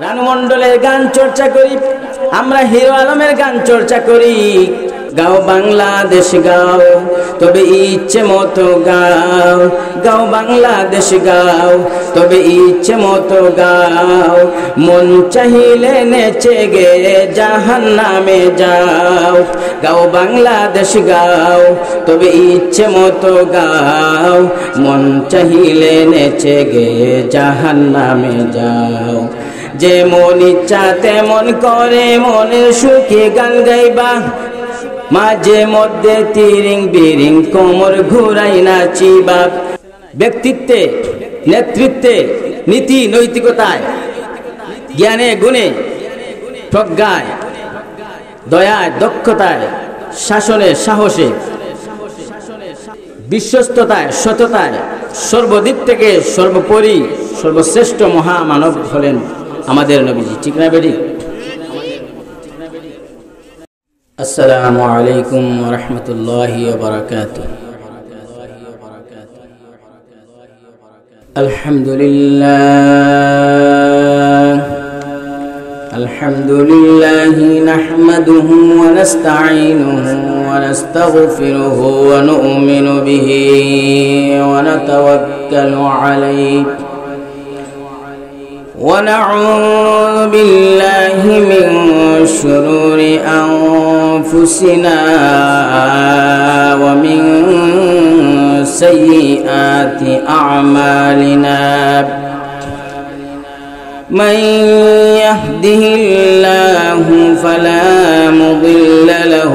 রানু মণ্ডলের গান চর্চা করি, আমরা হিরো আলমের গান চর্চা করি। গাও বাংলাদেশ গাও, তবে ইচ্ছে মতো গাও। গাও বাংলাদেশ গাও, তবে ইচ্ছে মতো গাও। মন চাহিলে নেচে গে জাহান্নামে যাও। গাও বাংলাদেশ গাও, তবে ইচ্ছে মতো গাও। মন চাহিলে নেচে গে জাহান্নামে যাও। যে মন ইচ্ছা তেমন করে মনের সুখে গান গাইবা। মাঝে মধ্যে তিরিং বিরিং কোমর ঘুরাই নাচিবা। ব্যক্তিত্বে, নেতৃত্বে, নীতি নৈতিকতায়, জ্ঞানে গুণে, প্রজ্ঞায়, দয়ায়, দক্ষতায়, শাসনে, সাহসে, বিশ্বস্ততায়, সততায়, সর্বদিক থেকে সর্বোপরি সর্বশ্রেষ্ঠ মহামানব হলেন আমাদের নবীজি। ঠিক না বেটি? আসসালামু আলাইকুম ওয়া রাহমাতুল্লাহি ওয়া বারাকাতুহু। আলহামদুলিল্লাহি নাহমাদুহু ওয়া নাস্তাঈনুহু ওয়া নাস্তাগফিরুহু ওয়া নু'মিনু বিহি ওয়া নাতাওয়াক্কালু আলাইহি ونعوذ بالله من شرور أنفسنا ومن سيئات أعمالنا من يهده الله فلا مضل له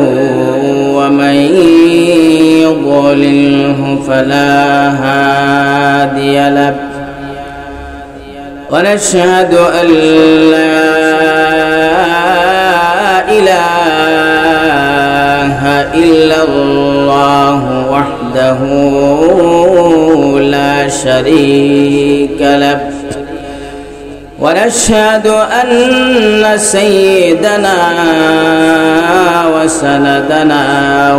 ومن يضلله فلا هادي له ونشهد أن لا إله إلا الله وحده لا شريك له ونشهد أن سيدنا وسندنا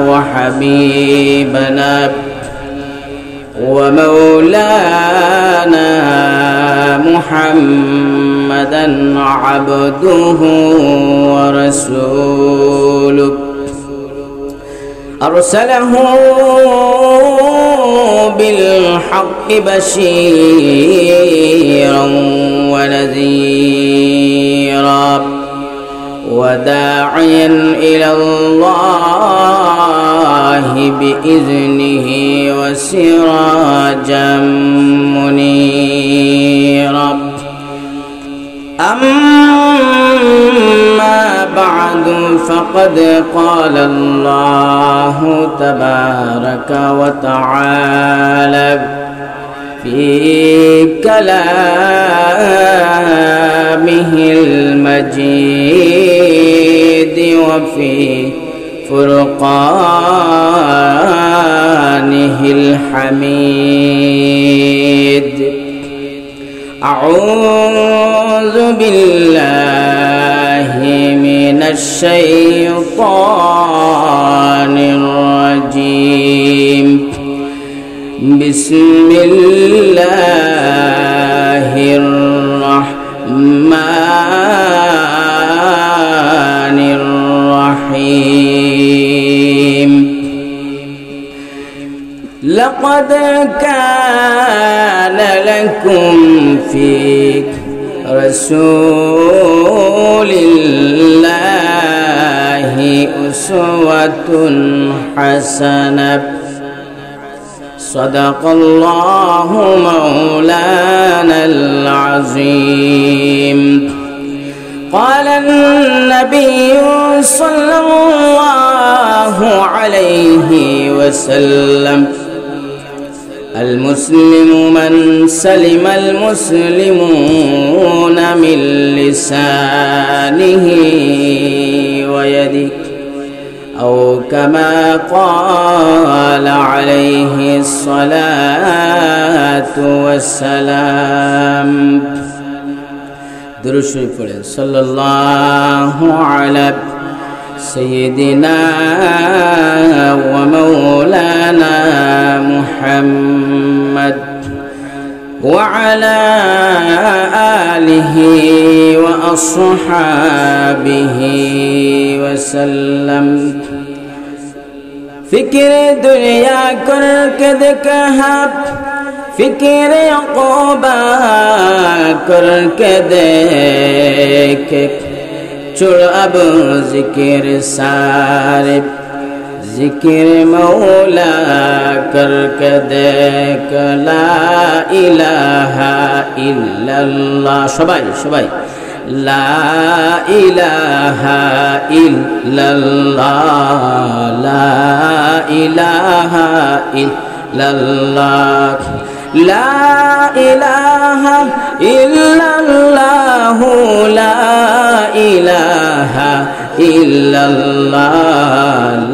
وحبيبنا ومولانا محمدا عبده ورسوله أرسله بالحق بشيرا ونذيرا وداعيا إلى الله بإذنه وسراجا منيرا أما بعد فقد قال الله تبارك وتعالى في كلامه المجيد وفي فرقانه الحميد أعوذ بالله من الشيطان الرجيم بسم الله الرحمن الرحيم لقد كان لكم في رسول الله أسوة حسنة صدق الله مولانا العظيم قال النبي صلى الله عليه وسلم المسلم من سلم المسلمون من لسانه ويده أو كما قال عليه الصلاة والسلام درود شريف صلى الله على سيدنا ومولانا محمد وعلى آله وأصحابه وسلم فکر دنیا کرके देखा फिक्र अक़बा करके देख छोड़ अब जिक्र सारे जिक्र मौला करके देख ला इलाहा इल्लल्लाह सबाई सबाई ला इलाहा इल्लल्लाह ला इलाहा इल्लल्लाह ला इलाहा इल्लल्लाह ला इलाहा इल्लल्लाह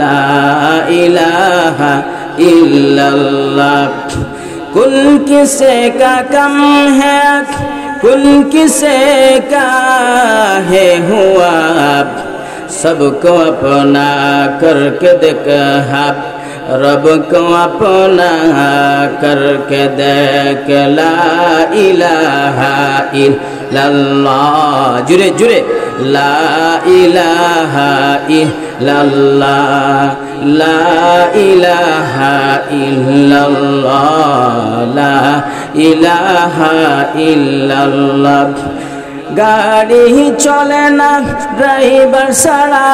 ला इलाहा इल्लल्लाह कुल किसे का कम है कुल किसे का है हुआ सबको अपना करके देखा रब को अपना करके देख ला इलाहा इल्लल्लाह जुरे जुरे ला इलाहा इल्लल्लाह ला इलाहा इल्लल्लाह ला इलाहा इल्लल्लाह गाड़ी ही चले ना ड्राइवर साड़ा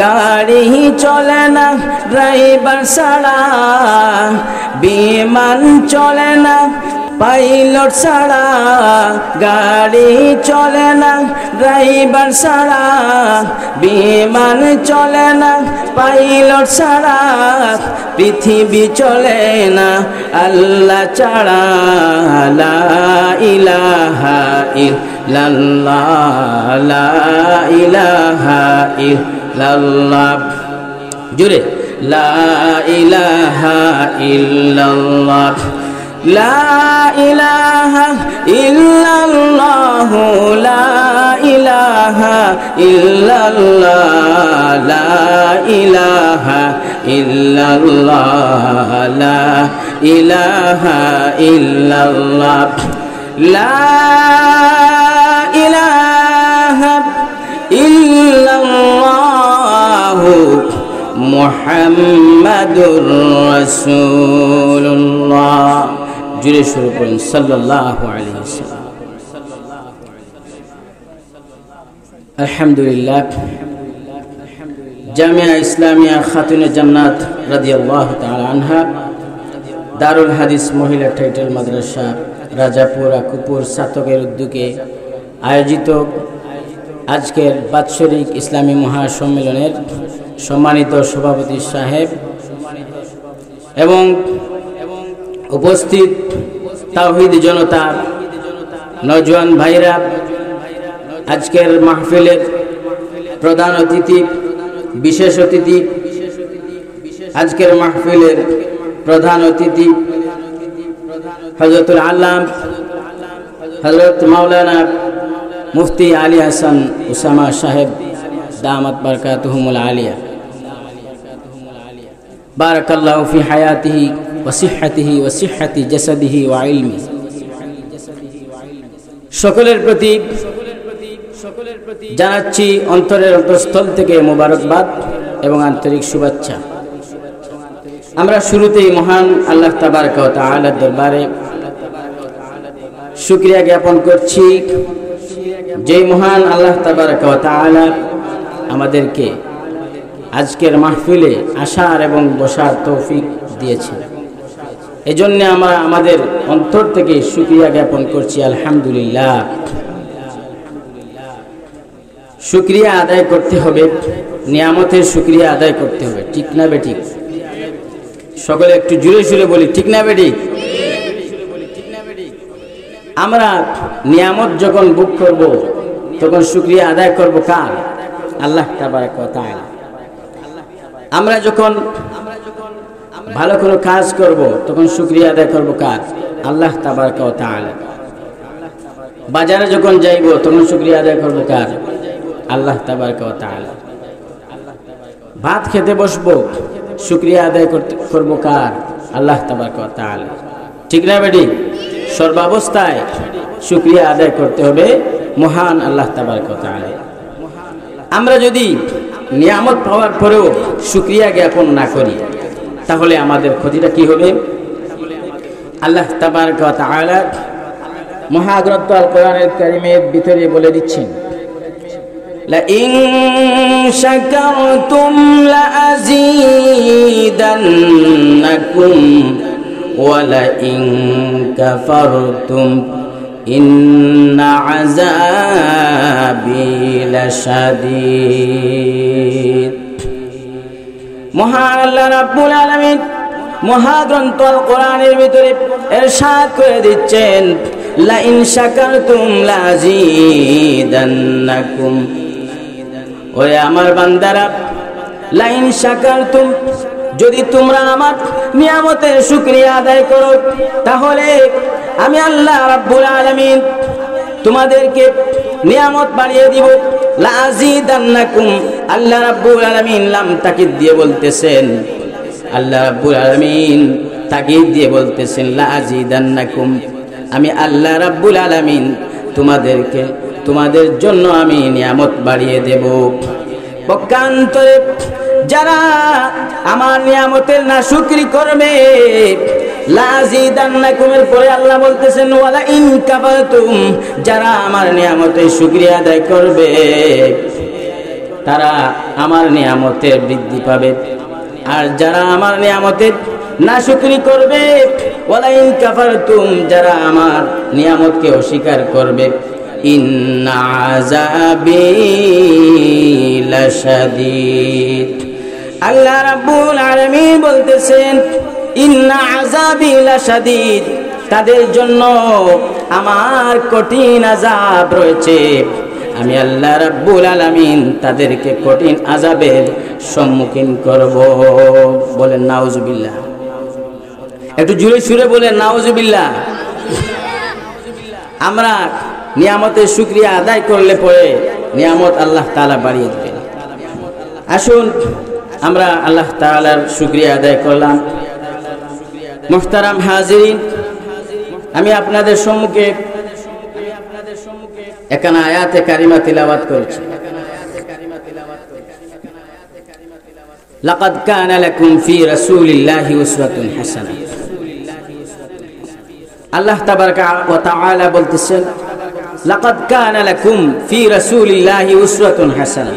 गाड़ी ही चले ना ड्राइवर साड़ा विमान चले ना पायलट साड़ा गाड़ी चले ना ड्राइवर साड़ा विमान चले ना पायलट साड़ा पृथ्वी चले ना अल्लाह छाड़ा ला इलाहा इल्लल्लाह ला इलाहा इल्लल्लाह जुरे ला इलाहा इल्लल्लाह ला इलाहा इल्लल्लाह ला इलाहा इल्लल्लाह ला इलाहा इल्लल्लाह ला इलाहा इल्लल्लाह ला इलाहा इल्लल्लाह मुहम्मदुर रसूलुल्लाह जुरे शुरू करें सल्लल्लाहु अलैहि वसल्लम अल्हम्दुलिल्लाह जामिया इस्लामिया खातून जन्नत रदियल्लाहु ताआला अन्हा दारुल हादिस महिला टाइटल माद्रासा राजापुर कुपुर सातकेर उद्योगे आयोजित आजकेर बात्सरिक इस्लामी महासम्मेलनेर सम्मानित सभापति साहेब एवं उपस्थित ताওহীদ जनता नौजवान भाईरा आजकेर महफिलेर प्रधान अतिथि विशेष अतिथि आजकेर महफिलेर प्रधान अतिथि हजरतुल आल्लाम हजरत मौलाना मुफ्ती आली हसन उसामा साहेब दामत बरकातुहुमुल आलिया बारकल्लाहु फी हयातिही व सिह्हतिही व सिह्हति जसदिही व इल्मी सकलेर प्रति জানাচ্ছি অন্তরের অন্তঃস্থল থেকে মোবারকবাদ এবং আন্তরিক শুভেচ্ছা। আমরা শুরুতেই মহান আল্লাহ তাবারকা ওয়া তাআলার দরবারে শুকরিয়া জ্ঞাপন করছি, যেই মহান আল্লাহ তাবারকা ওয়া তাআলা আমাদেরকে আজকের মাহফিলে আসার এবং বসার তৌফিক দিয়েছে। এজন্য আমরা আমাদের অন্তর থেকে শুকরিয়া জ্ঞাপন করছি আলহামদুলিল্লাহ। শুকরিয়া আদায় করতে হবে, নিয়ামতের শুকরিয়া আদায় করতে হবে, ঠিক না বেঠিক? সকলে একটু জোরে জোরে বলি, ঠিক না বেঠিক? আমরা নিয়ামত যখন ভোগ করব তখন শুকরিয়া আদায় করব কার? আল্লাহ তাবারক ওয়া তাআলা। আমরা যখন ভালো কোনো কাজ করব তখন শুকরিয়া আদায় করব কার? আল্লাহ তাবারক ওয়া তাআলা। বাজারে যখন যাইব তখন শুকরিয়া আদায় করব কার? আল্লাহ তাবারক ওয়া তাআলা। ভাত খেতে বসবো শুকরিয়া আদায় করব কার? আল্লাহ তাবারক ওয়া তাআলা। ঠিক না বেটি? সর্বাবস্থায় শুকরিয়া আদায় করতে হবে মহান আল্লাহ তাবারক ওয়া তাআলা। আমরা যদি নিয়ামত পাওয়ার পরেও শুকরিয়া জ্ঞাপন না করি তাহলে আমাদের ক্ষতিটা কি হবে? আল্লাহ তাবারক ওয়া তাআলা মহাগ্রন্থ আল কোরআনুল কারীমের ভিতরে বলে দিচ্ছেন, লাইন শাকারতুম লাযীদান্নাকুম ওয়া লাইন কাফারতুম ইন্না আযাবি লাশাদীদ। মহান আল্লাহ রাব্বুল আলামিন মহাগ্রন্থ আল কোরআনের ভিতরে ইরশাদ করে দিচ্ছেন, লাইন শাকারতুম লাযীদান্নাকুম, ওরে আমার বান্দারা, লাইন শাকারতুম, যদি তোমরা আমার নিয়ামতের শুকরিয়া আদায় করো তাহলে আমি আল্লাহ রাব্বুল আলামিন তোমাদেরকে নিয়ামত বাড়িয়ে দিব। লাযীদান্নাকুম, আল্লাহ রাব্বুল আলামিন লাম তাকিদ দিয়ে বলতেছেন, আল্লাহ রাব্বুল আলামিন তাকিদ দিয়ে বলতেছেন লাযীদান্নাকুম, আমি আল্লাহ রাব্বুল আলামিন তোমাদের জন্য আমি নিয়ামত বাড়িয়ে দেব। পক্ষান্তরে যারা আমার নিয়ামতের নাশুকরি করবে, লাযীদান্নাকুমের পরে আল্লাহ বলতেছেন ওয়ালা ইন কাফারতুম, যারা আমার নিয়ামতের শুকরিয়া আদায় করবে তারা আমার নিয়ামতের বৃদ্ধি পাবে, আর যারা আমার নিয়ামতের নাশুকরি করবে, ওয়ালা ইন কাফারতুম, যারা আমার নিয়ামতকে অস্বীকার করবে, ইন্না আযাবি লাশাদীদ। আল্লাহ রাব্বুল আলামিন বলতেছেন ইন্না আযাবি লাশাদীদ, তাদের জন্য আমার কঠিন আযাব রয়েছে। আমি আল্লাহ রাব্বুল আলামিন তাদেরকে কঠিন আযাবের সম্মুখীন করব। বলেন নাউজুবিল্লাহ, একটু জোরে সুরে বলেন নাউজুবিল্লাহ। আমরা নিয়ামতের শুকরিয়া আদায় করলে পরে নিয়ামত আল্লাহ তাআলা বাড়িয়ে দেবেন। আসুন আমরা আল্লাহ তাআলার শুকরিয়া আদায় করলাম। মুহতারাম হাজিরিন, আমি আপনাদের সম্মুখে এখানে আয়াতে কারিমা তিলাওয়াত করছি। লাকাদ কানা লাকুম ফি রাসূলিল্লাহি উসওয়াতুন হাসানাহ। আল্লাহ তাবারক ওয়া তাআলা বলতেছেন লাকাদ কানা লাকুম ফি রাসূলিল্লাহি উসওয়াতুন হাসানাহ,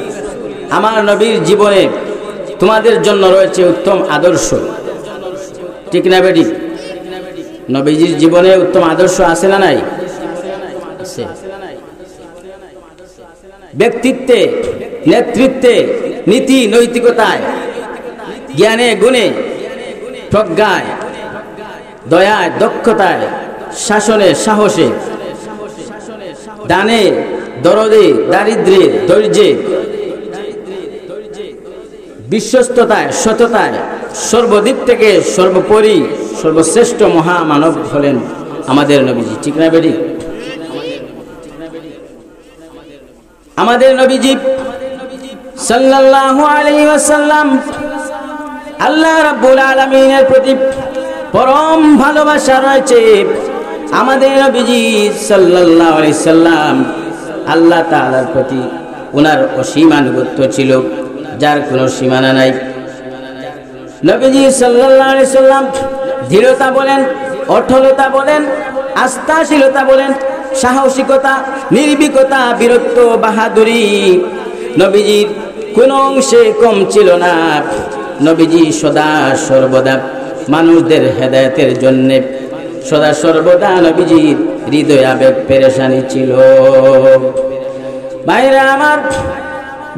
আমার নবীর জীবনে তোমাদের জন্য রয়েছে উত্তম আদর্শ। ঠিক না বেটি? নবীজির জীবনে উত্তম আদর্শ আছে না নাই? আছে। ব্যক্তিত্বে, নেতৃত্বে, নীতি নৈতিকতায়, জ্ঞানে গুণে, প্রজ্ঞায়, দয়ায়, দক্ষতায়, শাসনে, সাহসে, দানে, দরদে, দারিদ্র্যে, ধৈর্যে, বিশ্বস্ততায়, সততায়, সর্বদিক থেকে সর্বোপরি সর্বশ্রেষ্ঠ মহামানব হলেন আমাদের নবীজি। ঠিক না বেটি? আমাদের নবীজি সাল্লাল্লাহু আলাইহি ওয়াসাল্লাম আল্লাহ রাব্বুল আলামিনের প্রতি পরম ভালোবাসা রয়েছে। আমাদের নবীজি সাল্লাল্লাহু আলাইহি সাল্লাম আল্লাহ তাআলার প্রতি ওনার অসীম আনুগত্য ছিল, যার কোনো সীমানা নাই। নবীজি সাল্লাল্লাহু আলাইহি সাল্লাম দৃঢ়তা বলেন, অটলতা বলেন, আস্থাশীলতা বলেন, সাহসিকতা, নির্ভীকতা, বীরত্ব, বাহাদুরি নবীজির কোনো অংশে কম ছিল না। নবীজি সদা সর্বদা মানুষদের হেদায়েতের জন্য সদা সর্বদা নবীজির হৃদয় আবেগ পেরেশানি ছিল। ভাইরা আমার,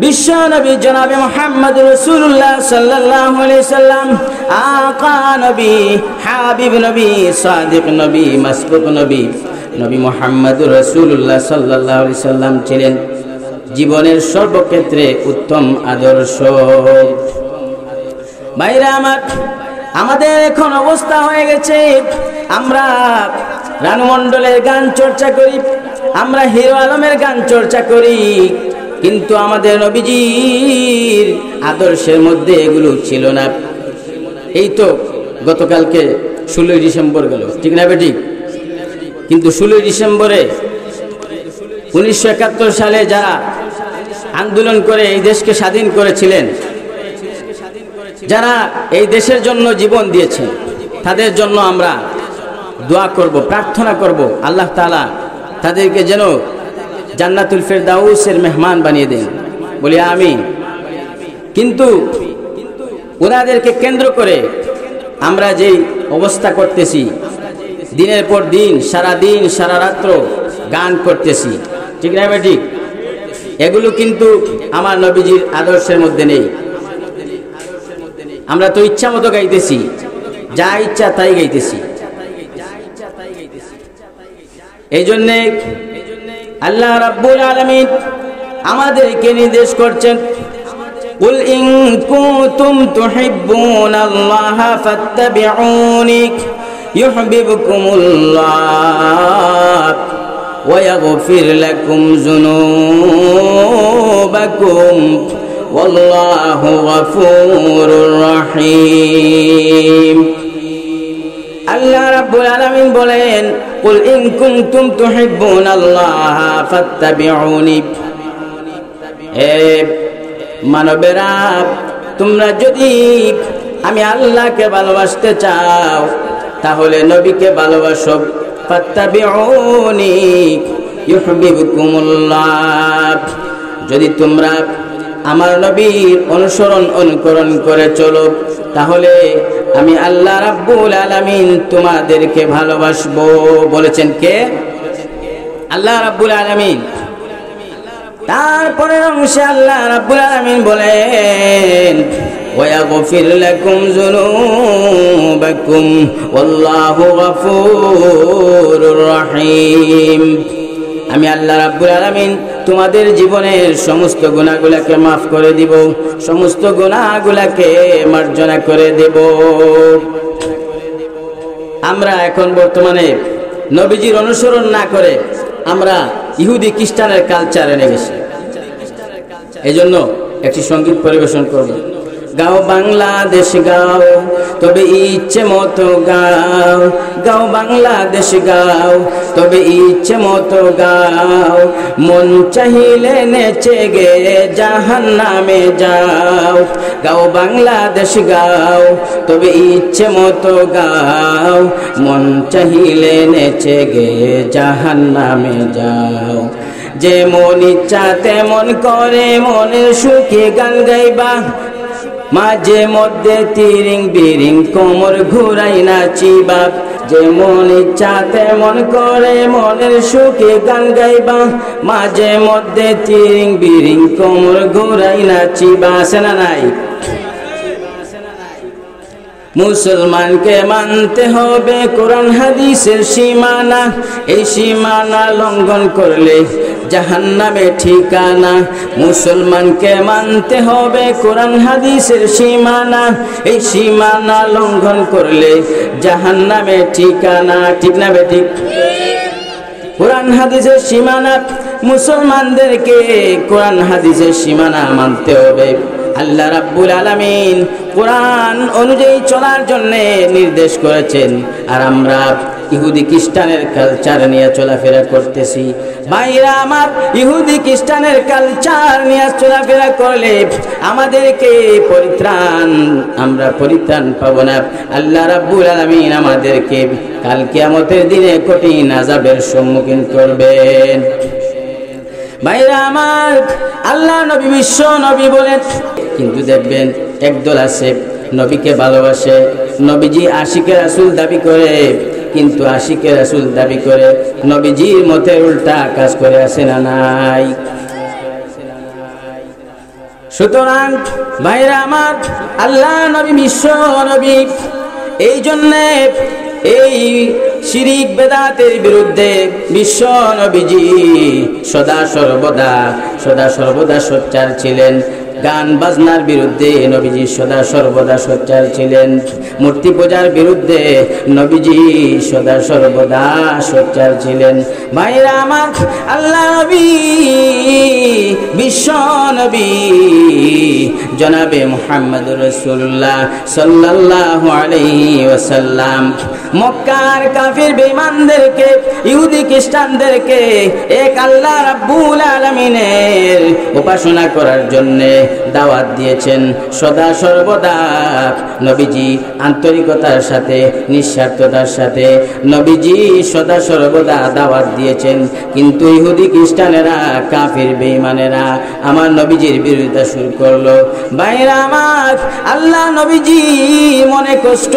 বিশ্ব নবী জনাবে মুহাম্মদ রাসূলুল্লাহ সাল্লাল্লাহু আলাইহি সাল্লাম আকা নবী, হাবিব নবী, সাদিক নবী, মাসবুক নবী, নবী মুহাম্মদ রাসূলুল্লাহ সাল্লাল্লাহু আলাইহি সাল্লাম ছিলেন জীবনের সর্বক্ষেত্রে উত্তম আদর্শ। ভাইরা আমার, আমাদের এখন অবস্থা হয়ে গেছে, আমরা রানু মণ্ডলের গান চর্চা করি, আমরা হিরো আলমের গান চর্চা করি, কিন্তু আমাদের নবীজির আদর্শের মধ্যে এগুলো ছিল না। এই তো গতকালকে 16 ডিসেম্বর গেল, ঠিক না বেটি? কিন্তু 16 ডিসেম্বরে 1971 সালে যারা আন্দোলন করে এই দেশকে স্বাধীন করেছিলেন, যারা এই দেশের জন্য জীবন দিয়েছেন, তাদের জন্য আমরা দোয়া করব, প্রার্থনা করব আল্লাহ তাআলা তাদেরকে যেন জান্নাতুল ফেরদাউসের মেহমান বানিয়ে দেন, বলি আমিন। কিন্তু ওনাদেরকে কেন্দ্র করে আমরা যেই অবস্থা করতেছি, দিনের পর দিন, সারা দিন সারা রাত্র গান করতেছি, ঠিক না ঠিক? এগুলো কিন্তু আমার নবীজির আদর্শের মধ্যে নেই। আমরা তো ইচ্ছা মতো গাইতেছি, যা ইচ্ছা তাই গাইতেছি। এই জন্যে আল্লাহ রাব্বুল আলামিন আমাদেরকে নির্দেশ করছেন, কুল ইন কুনতুম তুহিব্বুনাল্লাহা ফাত্তাবিউনি ইউহিব্বুকুমুল্লাহ ওয়া ইয়াগফির লাকুম যুনুবাকুম ওয়াল্লাহু গফুরুর রহিম। আল্লাহ রাব্বুল আলামিন বলেন, কুল ইন কুনতুম তুহিব্বুনাল্লাহা ফাত্তাবিউনি, হে মানবেরা, তোমরা যদি আমি আল্লাহকে ভালোবাসতে চাও তাহলে নবীকে ভালোবাসো। ফাত্তাবিউনি ইউহিব্বুকুমুল্লাহ, যদি তোমরা আমার নবীর অনুকরণ করে চলো তাহলে আমি আল্লাহ রাব্বুল আলামিন তোমাদেরকে ভালোবাসবো। বলেছেন কে? আল্লাহ রাব্বুল আলামিন। তারপরে অংশে আল্লাহ রাব্বুল আলামিন বলেন, ওয়া ইয়াগফির লাকুম যুনুবাকুম ওয়াল্লাহু গফুরুর রহিম। আমি আল্লাহ রাব্বুল আলামিন তোমাদের জীবনের সমস্ত গুনাহগুলোকে মাফ করে দিব, সমস্ত গুনাহগুলোকে মার্জনা করে দেব। আমরা এখন বর্তমানে নবীজির অনুসরণ না করে আমরা ইহুদি খ্রিস্টানের কালচার এনে গেছি। এই জন্য একটি সঙ্গীত পরিবেশন করব। গাও বাংলাদেশ গাও, তবে ইচ্ছে মতো গাও, গাও বাংলাদেশ গাও, তবে ইচ্ছে মতো গাও, মন চাহিলে নেচে গে জাহান্নামে যাও। গাও বাংলাদেশ গাও, তবে ইচ্ছে মতো গাও, মন চাহিলে নেচে গে জাহান্নামে যাও। যে মন ইচ্ছা তেমন করে মনের সুখে গান গাইবা, মাঝে মধ্যে তিরিং বিরিং কোমর ঘুরাই নাচিবা। যে মন ইচ্ছা তেমন করে মনের সুখে গান গাইবা, মাঝে মধ্যে তিরিং বিরিং কোমর ঘুরাই নাচিবা। আছে না নাই? মুসলমানকে মানতে হবে কোরআন হাদিসের সীমানা, এই সীমানা লঙ্ঘন করলে জাহান্নামে ঠিকানা। মুসলমানকে মানতে হবে কোরআন হাদিসের সীমানা, এই সীমানা লঙ্ঘন করলে জাহান্নামে ঠিকানা। ঠিক না বেঠিক? কোরআন হাদিসের সীমানা, মুসলমানদেরকে কোরআন হাদিসের সীমানা মানতে হবে। আল্লাহ রাব্বুল আলামিন কোরআন অনুযায়ী চলার জন্য নির্দেশ করেছেন, আর আমরা ইহুদি খ্রিস্টানের কালচার নিয়ে চলাফেরা করতেছি। ভাইরা আমার, ইহুদি খ্রিস্টানের কালচার নিয়ে চলাফেরা করলে আমাদেরকে আমরা পরিত্রাণ পাবো না। আল্লাহ রাব্বুল আলামিন আমাদেরকে কাল কিয়ামতের দিনে কঠিন আযাবের সম্মুখীন করবেন। ভাইরা আমার, আল্লাহ নবী বিশ্ব নবী বলেন, কিন্তু দেখবেন একদল আছে নবীকে ভালোবাসে, নবীজি আশিকে রাসূল দাবি করে, কিন্তু আশিকে রাসূল দাবি করে নবীজির মতে উল্টা কাজ করে। আছে না নাই? সুতরাং ভাইরা আমার, আল্লাহ নবী বিশ্ব নবী এই জন্যে এই শিরিক বেদাতের বিরুদ্ধে বিশ্ব নবীজি সদা সর্বদা সোচ্চার ছিলেন। গান বাজনার বিরুদ্ধে নবীজি সদা সর্বদা সোচ্চার ছিলেন। মূর্তি পূজার বিরুদ্ধে নবীজি সদা সর্বদা সোচ্চার ছিলেন। ভাইরা আমার, আল্লাহ নবী বিশ্ব নবী জনাবে মুহাম্মদুর রাসূলুল্লাহ সাল্লাল্লাহু আলাইহি ওয়াসাল্লাম মক্কার কাফির বেঈমানদেরকে ইহুদি খ্রিস্টানদেরকে এক আল্লাহ রাব্বুল আলামিনের উপাসনা করার জন্য দাওয়াত দিয়েছেন। সদা সর্বদা নবীজি আন্তরিকতার সাথে নিঃস্বার্থতার সাথে নবীজি সদা সর্বদা দাওয়াত দিয়েছেন। কিন্তু ইহুদি খ্রিস্টানেরা কাফির বেঈমানেরা আমার নবীজির বিরোধিতা শুরু করলো। ভাইরা আমার, আল্লাহ নবীজি মনে কষ্ট,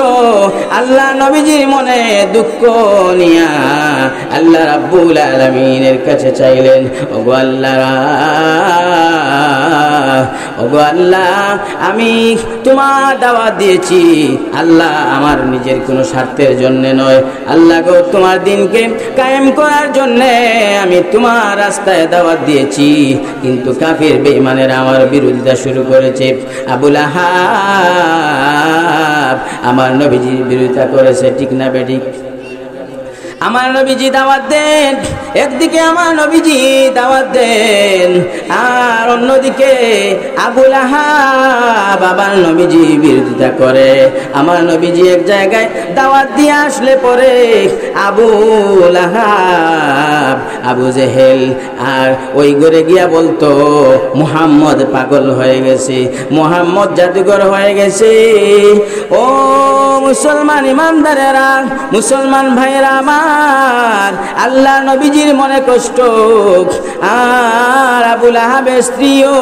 আল্লাহ নবীজির মনে দুঃখ নিয়া আল্লাহ রাব্বুল আলামিনের কাছে চাইলেন, ওগো আল্লাহ, ওগো আল্লাহ, আমি তোমার দাওয়াত দিয়েছি আল্লাহ, আমার নিজের কোনো স্বার্থের জন্য নয় আল্লাহ গো, তোমার দিনকে কায়েম করার জন্য আমি তোমার রাস্তায় দাওয়াত দিয়েছি। কিন্তু কাফির বেঈমানেরা আমার বিরোধিতা শুরু করেছে। আবু লাহাব আমার নবীজির বিরোধিতা করেছে, ঠিক না বেঠিক? আমার নবীজি দাওয়াত দেন, একদিকে আমার নবীজি দাওয়াত দেন, আর অন্যদিকে আবু লাহাব আমার নবীজি বিরোধিতা করে। আমার নবীজি এক জায়গায় দাওয়াত দিয়ে আসলে পরে আবু লাহাব, আবু জেহেল আর ওই ঘরে গিয়া বলতো মুহাম্মদ পাগল হয়ে গেছে, মুহাম্মদ জাদুঘর হয়ে গেছে। ও মুসলমান ইমানদারেরা, মুসলমান ভাইয়েরা আমার, আল্লাহ নবীজির মনে কষ্ট, আর আবু লাহাবের স্ত্রীও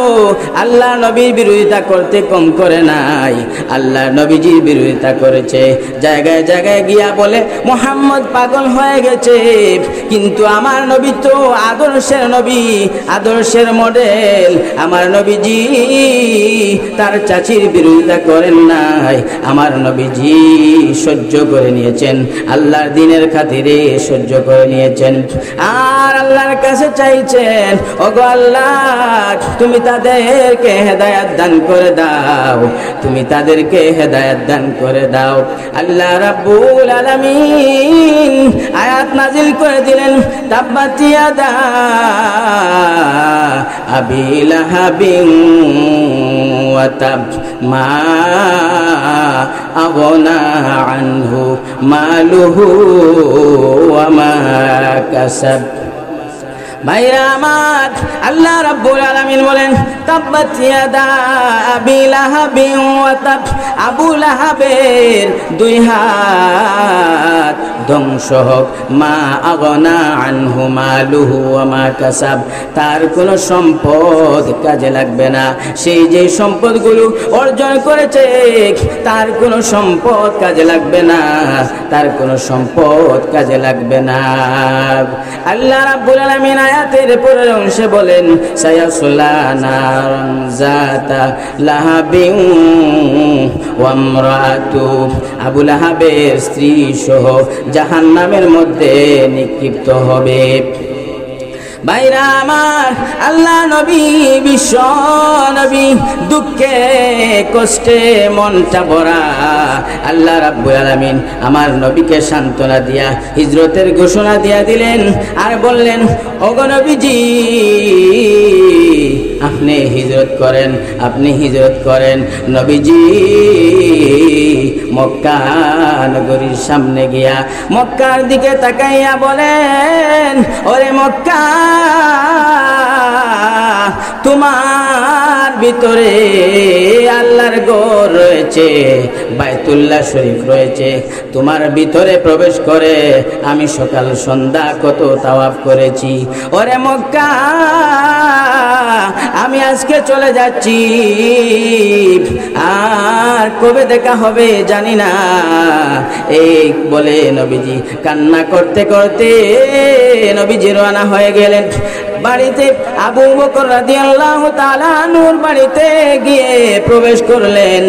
আল্লাহ নবীর বিরোধিতা করতে কম করে নাই, আল্লাহ নবীজির বিরোধিতা করেছে। জায়গায় জায়গায় গিয়া বলে মুহাম্মদ পাগল হয়ে গেছে। কিন্তু আমার নবী তো আদর্শের নবী, আদর্শের মডেল। আমার নবীজি তার চাচির বিরোধিতা করেন নাই, আমার নবীজি সহ্য করে নিয়েছেন, আল্লাহর দ্বীনের খাতিরে সহ্য করে নিয়েছেন। আর আল্লাহর কাছে চাইছেন, ওগো আল্লাহ, তুমি তাদেরকে হেদায়েত দান করে দাও, তুমি তাদেরকে হেদায়েত দান করে দাও। আল্লাহ রাব্বুল আলামিন আয়াত নাজিল করে দিলেন, তাব্বাত ইয়াদা আবি লাহাবিন ওয়া তাব মা আগনা আনহু মালুহু ওয়া মা কাসাব। ভাইরা আমার, আল্লাহ রাব্বুল আলামিন বলেন, তাব্বাত ইয়াদা আবি লাহাবিন ওয়া তাব, আবু লাহাবের দুই হাত ধ্বংস হোক, মা আগনা আনহু মালুহু ওয়া মা কাসাব, তার কোনো সম্পদ কাজে লাগবে না। সেই যে সম্পদগুলো অর্জন করেছে তার কোনো সম্পদ কাজে লাগবে না, তার কোনো সম্পদ কাজে লাগবে না। আল্লাহ রাব্বুল আলামিন আয়াতের পরের অংশে বলেন, সায়াসলা নারান যাতা লাহাবিন ওয়া ইমরাতু, আবু লাহাবের স্ত্রী সহ জাহান্নামের মধ্যে নিক্ষিপ্ত হবে। ভাইরা আমার, আল্লাহ নবী বিশ্ব নবী দুঃখে কষ্টে মনটা ভরা। আল্লাহ রাব্বুল আলামিন আমার নবীকে সান্ত্বনা দিয়া হিজরতের ঘোষণা দিয়া দিলেন, আর বললেন, ওগো নবীজি, আপনি হিজরত করেন, আপনি হিজরত করেন। নবীজি মক্কা নগরীর সামনে গিয়া মক্কার দিকে তাকাইয়া বলেন, ওরে মক্কা, তোমার ভিতরে আল্লাহর ঘর রয়েছে, বাইতুল্লাহ শরীফ রয়েছে, তোমার ভিতরে প্রবেশ করে আমি সকাল সন্ধ্যা কত তাওয়াফ করেছি। ওরে মক্কা, আমি আজকে চলে যাচ্ছি, আর কবে দেখা হবে জানি না। এই বলে নবীজি কান্না করতে করতে নবীজি রওনা হয়ে গেলেন বাড়িতে। আবু বকর রাদিয়াল্লাহু তাআলা আনহুর বাড়িতে গিয়ে প্রবেশ করলেন,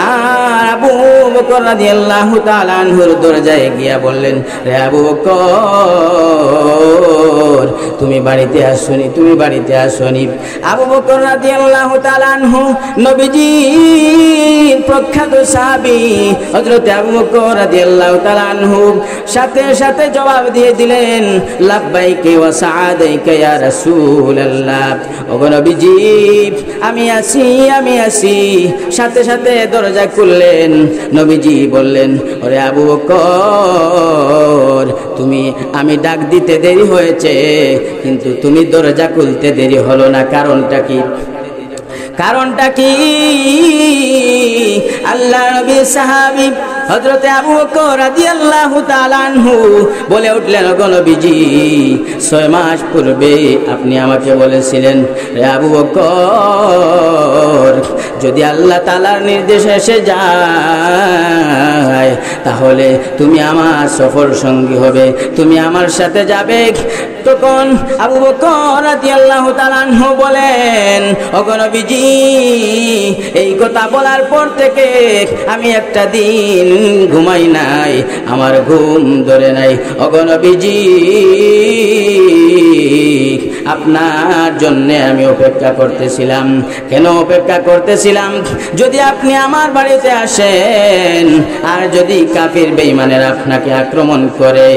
আর আবু বকর রাদিয়াল্লাহু তাআলা আনহুর দরজায় গিয়া বললেন, রে আবু বকর, তুমি বাড়িতে আসোনি, তুমি বাড়িতে আসোনি। আবু বকর রাদিয়াল্লাহু তাআলা আনহু নবীজির প্রখ্যাত সাহাবী হযরত আবু বকর রাদিয়াল্লাহু তাআলা আনহু সাথে সাথে জবাব দিয়ে দিলেন, লাব্বাইকা ওয়া সাআদাইকা ইয়া রাসূল রাসূলুল্লাহ, ওগো নবীজি আমি আসি। সাথে সাথে দরজা খুললেন। নবীজি বললেন, ওরে আবু বকর, আমি ডাক দিতে দেরি হয়েছে, কিন্তু তুমি দরজা খুলতে দেরি হলো না, কারণটা কি? আল্লাহ নবীর সাহাবী হযরতে আবু বকর রাদিয়াল্লাহু তাআলা আনহু বলে উঠলেন, ওগো নবীজি 6 মাস পূর্বে আপনি আমাকে বলেছিলেন, রে আবু বকর, যদি আল্লাহ তাআলার নির্দেশ এসে যায় তাহলে তুমি আমার সফর সঙ্গী হবে, তুমি আমার সাথে যাবে। তখন আবু বকর রাদিয়াল্লাহু তাআলা আনহু বলেন, ওগো নবীজি এই কথা বলার পর থেকে আমি একটা দিন ঘুমাই নাই, আমার ঘুম ধরে নাই। ওগো নবীজি আপনার জন্য আমি অপেক্ষা করতেছিলাম। কেন অপেক্ষা করতেছিলাম? যদি আপনি আমার বাড়িতে আসেন আর যদি কাফির বেঈমানেরা আপনাকে আক্রমণ করে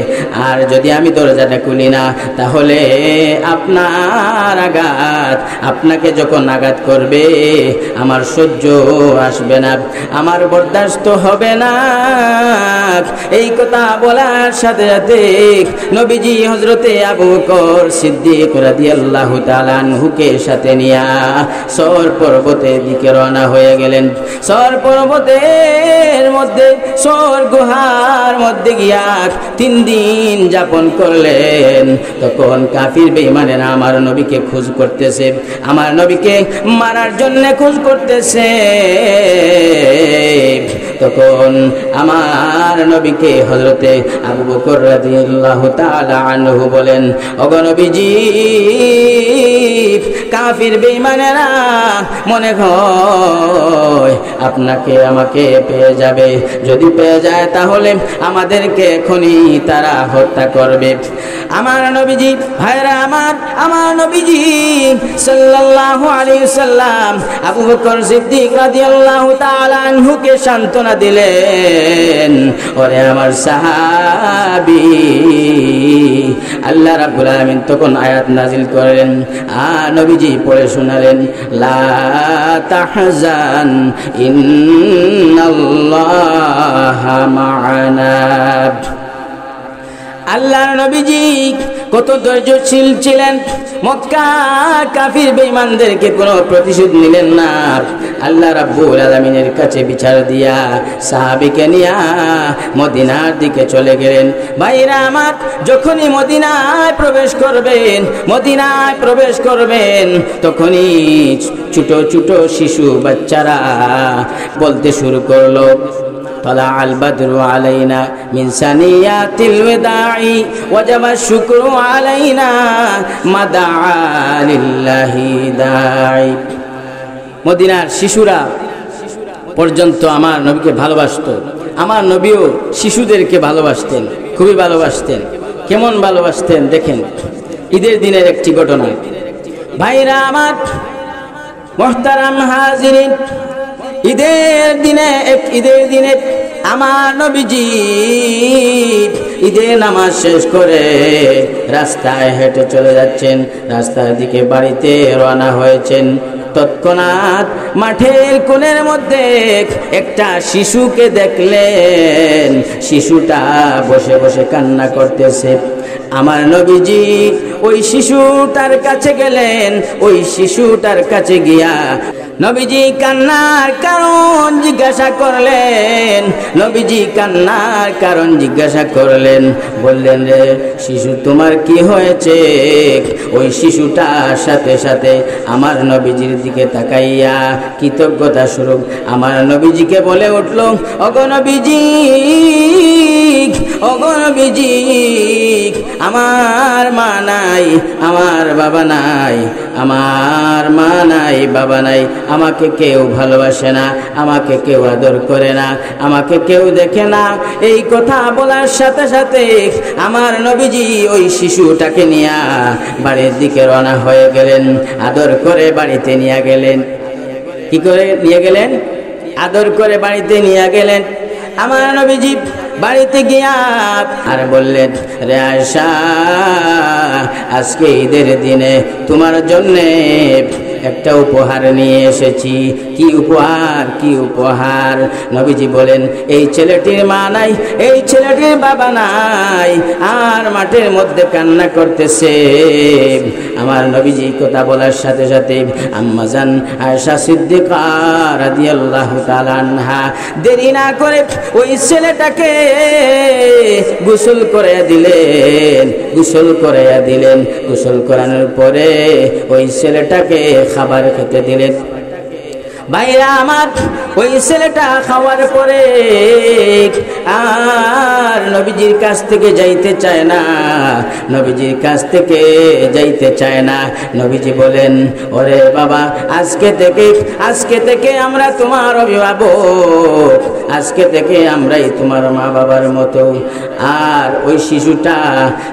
আর যদি আমি দরজাটা খুলি না, তাহলে আপনাকে যখন আঘাত করবে আমার সহ্য আসবে না, আমার বরদাস্ত হবে না। এই কথা বলার সাথে সাথে নবীজি হযরতে আবু বকর সিদ্দিক রাদিয়াল্লাহু তাআলা আনহুকে সাথে নিয়া সর পর্বতের দিকে রওনা হয়ে গেলেন। সর পর্বতের মধ্যে, সর গুহার মধ্যে গিয়া 3 দিন যাপন করলেন। তখন কাফির বেঈমানেরা আমার নবীকে খোঁজ করতেছে, আমার নবীকে মারার জন্য খোঁজ করতেছে। তখন আমার নবীকে হযরতে আবু বকর রাদিয়াল্লাহু তাআলা আনহু বলেন, ওগো নবীজি কাফির বেঈমানেরা মনে হয় আপনাকে আমাকে পেয়ে যাবে, যদি পেয়ে যায় তাহলে আমাদেরকে এখনই তারা হত্যা করবে। আমার নবীজি ভাইরা আমার নবীজি সাল্লাল্লাহু আলাইহি সাল্লাম আবু বকর সিদ্দিক রাদিয়াল্লাহু তাআলা আনহুকে সান্ত্বনা দিলেন, ওরে আমার সাহাবী। আল্লাহ রাব্বুল আলামিন তখন আয়াত নাজিল করলেন, নবীজি পড়ে শোনালেন, লা তাহজান ইন্নাল্লাহা মা'ানা। আল্লাহর নবীজি কত ধৈর্যশীল ছিলেন। মক্কা কাফির বেঈমানদেরকে কোনো প্রতিশোধ নিলেন না। আল্লাহ রাব্বুল আলামিনের কাছে বিচার দিয়া সাহাবীকে নিয়া মদিনার দিকে চলে গেলেন। ভাইরা আমার, যখনই মদিনায় প্রবেশ করবেন তখনই ছোট ছোট শিশু বাচ্চারা বলতে শুরু করলো, طلع البدر علينا من ثنيات الوداع وجب الشكر علينا ما دعا لله داعي। মদিনার শিশুরা পর্যন্ত আমার নবীকে ভালোবাসতো। আমার নবীও শিশুদেরকে ভালোবাসতেন, খুবই ভালোবাসতেন। কেমন ভালোবাসতেন দেখেন, ঈদের দিনের একটি ঘটনা। ভাইরা আমার, মুহতারাম হাজিরিন, ঈদের দিনে আমার নবীজি ঈদের নামাজ শেষ করে রাস্তায় হেঁটে চলে যাচ্ছেন, রাস্তার দিকে বাড়িতে রওনা হয়েছেন। তৎক্ষণাৎ মাঠের কোণের মধ্যে একটা শিশুকে দেখলেন, শিশুটা বসে বসে কান্না করতেছে। আমার নবীজি ওই শিশুটার কাছে গেলেন। ওই শিশুটার কাছে গিয়া নবীজি কান্নার কারণ জিজ্ঞাসা করলেন। বললেন, রে শিশু, তোমার কি হয়েছে? ওই শিশুটার সাথে সাথে আমার নবীজির দিকে তাকাইয়া কৃতজ্ঞতা স্বরূপ আমার নবীজিকে বলে উঠল, ওগো নবীজি, আমার মা নাই, আমার বাবা নাই, আমার মা নাই, বাবা নাই, আমাকে কেউ ভালোবাসে না, আমাকে কেউ আদর করে না, আমাকে কেউ দেখে না। এই কথা বলার সাথে সাথে আমার নবীজি ওই শিশুটাকে নিয়ে বাড়ির দিকে রওনা হয়ে গেলেন। আদর করে বাড়িতে নিয়ে গেলেন। কি করে নিয়ে গেলেন? আদর করে বাড়িতে নিয়ে গেলেন। আমার নবীজি বাড়িতে গিয়া আর বললেন, রে আয়েশা, আজকে ঈদের দিনে তোমার জন্যে একটা উপহার নিয়ে এসেছি। কি উপহার, কি উপহার? নবীজি বলেন, এই ছেলেটির মা নাই, এই ছেলেটির বাবা নাই, আর মাঠের মধ্যে কান্না করতেছে। আমার নবীজি কথা বলার সাথে সাথে আম্মাজান আয়েশা সিদ্দিকা রাদিয়াল্লাহু তাআলা আনহা দেরি না করে ওই ছেলেটাকে গোসল করে দিলেন, গোসল করে দিলেন। গোসল করানোর পরে ওই ছেলেটাকে খাবার খেতে দিলেন। ভাইরা আমার, ওই ছেলেটা খাওয়ার পরে আর নবীজির কাছ থেকে যাইতে চায় না, নবীজির কাছ থেকে যাইতে চায় না। নবীজি বলেন, ওরে বাবা, আজকে থেকে আমরা তোমার অভিভাবক, আজকে থেকে আমরাই তোমার মা বাবার মতো। আর ওই শিশুটা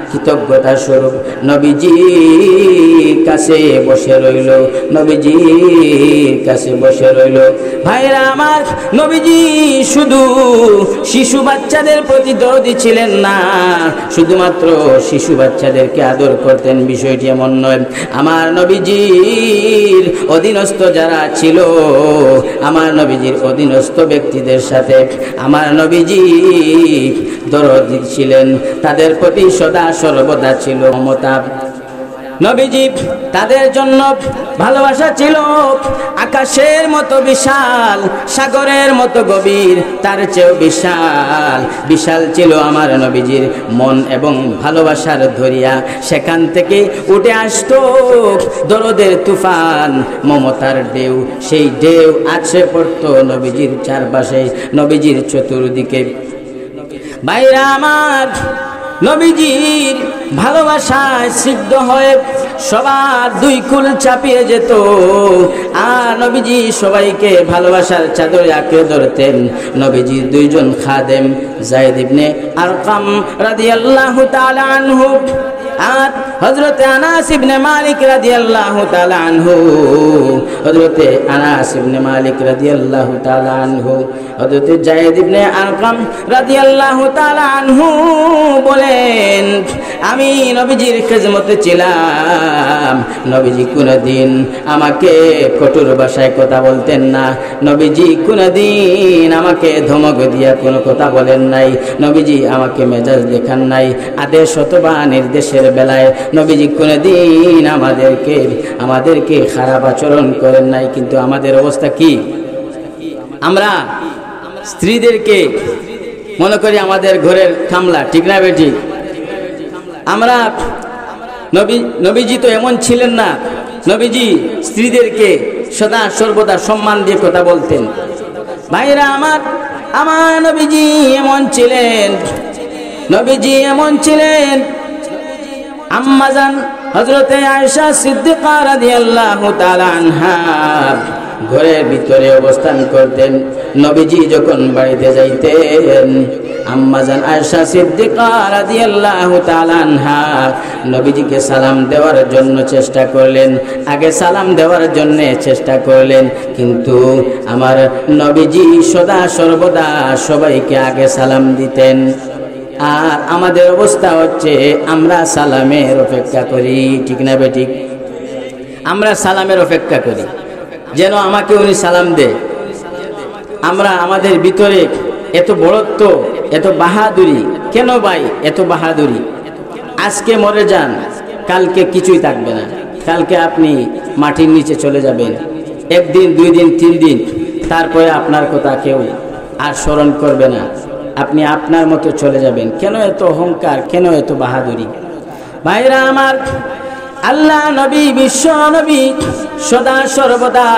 কৃতজ্ঞতা স্বরূপ নবীজির কাছে বসে রইল, নবীজির কাছে বসে রইল। ভাইরা আমার, নবীজি শুধু শিশু বাচ্চাদের প্রতি দরদি ছিলেন না, শুধুমাত্র শিশু বাচ্চাদেরকে আদর করতেন বিষয়টি এমন নয়। আমার নবীজির অধীনস্থ যারা ছিল, আমার নবীজির অধীনস্থ ব্যক্তিদের সাথে আমার নবীজি দরদি ছিলেন, তাদের প্রতি সদা সর্বদা ছিল মমতা। নবীজি তাদের জন্য ভালোবাসা ছিল আকাশের মতো বিশাল, সাগরের মতো গভীর, তার চেয়েও বিশাল বিশাল ছিল আমার নবীজির মন এবং ভালোবাসার দরিয়া। সেখান থেকে উঠে আসতো দরদের তুফান, মমতার ঢেউ। সেই ঢেউ আছড়ে পড়তো নবীজির চারপাশে, নবীজির চতুর্দিকে। ভাইরা আমার, নবীজির ভালোবাসায় সিদ্ধ হয়ে সবার দুই কুল চাপিয়ে যেত। আর নবীজি সবাইকে ভালোবাসার চাদরে আঁকড়ে ধরতেন। নবীজির দুইজন খাদেম, যায়েদ ইবনে আরকাম রাদিয়াল্লাহু তাআলা আনহু আর হযরতে আনাস ইবনে মালিক রাদিয়াল্লাহু তাআলা আনহু, হযরতে আনাস ইবনে মালিক রাদিয়াল্লাহু তাআলা আনহু, হযরতে যায়েদ ইবনে আরকাম রাদিয়াল্লাহু তাআলা আনহু বলেন, আমি নবীজির খিদমতে ছিলাম। নবীজি কোনদিন আমাকে কঠোর ভাষায় কথা বলতেন না, নবীজি কোনদিন আমাকে ধমক দিয়া কোনো কথা বলেন নাই, নবীজি আমাকে মেজাজ দেখান নাই। আদেশ অথবা নির্দেশের বেলায় নবীজি কোনদিন আমাদেরকে খারাপ আচরণ করেন নাই। কিন্তু আমাদের অবস্থা কি? আমরা স্ত্রীদেরকে মনে করি আমাদের ঘরের কামলা, ঠিক না বেটি? আমরা নবীজি তো এমন ছিলেন না। নবীজি স্ত্রীদেরকে সদা সর্বদা সম্মান দিয়ে কথা বলতেন। ভাইরা আমার নবীজি এমন ছিলেন, নবীজি এমন ছিলেন। আম্মাজান হযরতে আয়েশা সিদ্দিকা রাদিয়াল্লাহু তাআলা আনহা ঘরের ভিতরে অবস্থান করতেন। নবীজি যখন বাড়িতে যাইতেন, আম্মাজান আয়েশা সিদ্দিকা রাদিয়াল্লাহু তাআলা আনহা নবীজিকে সালাম দেওয়ার জন্য চেষ্টা করলেন, আগে সালাম দেওয়ার জন্য চেষ্টা করলেন। কিন্তু আমার নবীজি সদা সর্বদা সবাইকে আগে সালাম দিতেন। আর আমাদের অবস্থা হচ্ছে আমরা সালামের অপেক্ষা করি, ঠিক না বেঠিক? আমরা সালামের অপেক্ষা করি যেন আমাকে উনি সালাম দেয়। আমরা আমাদের ভিতরে এত বড়ত্ব, এত বাহাদুরি কেন ভাই? এত বাহাদুরি। আজকে মরে যান, কালকে কিছুই থাকবে না। কালকে আপনি মাটির নিচে চলে যাবেন, একদিন, 2 দিন, 3 দিন, তারপরে আপনার কথা কেউ আর স্মরণ করবে না। আপনি আপনার মতো চলে যাবেন। কেন এত অহংকার, কেন এত বাহাদুরি? ভাইরা আমার, আল্লাহ নবী, বিশ্ব নবী সদা সর্বদা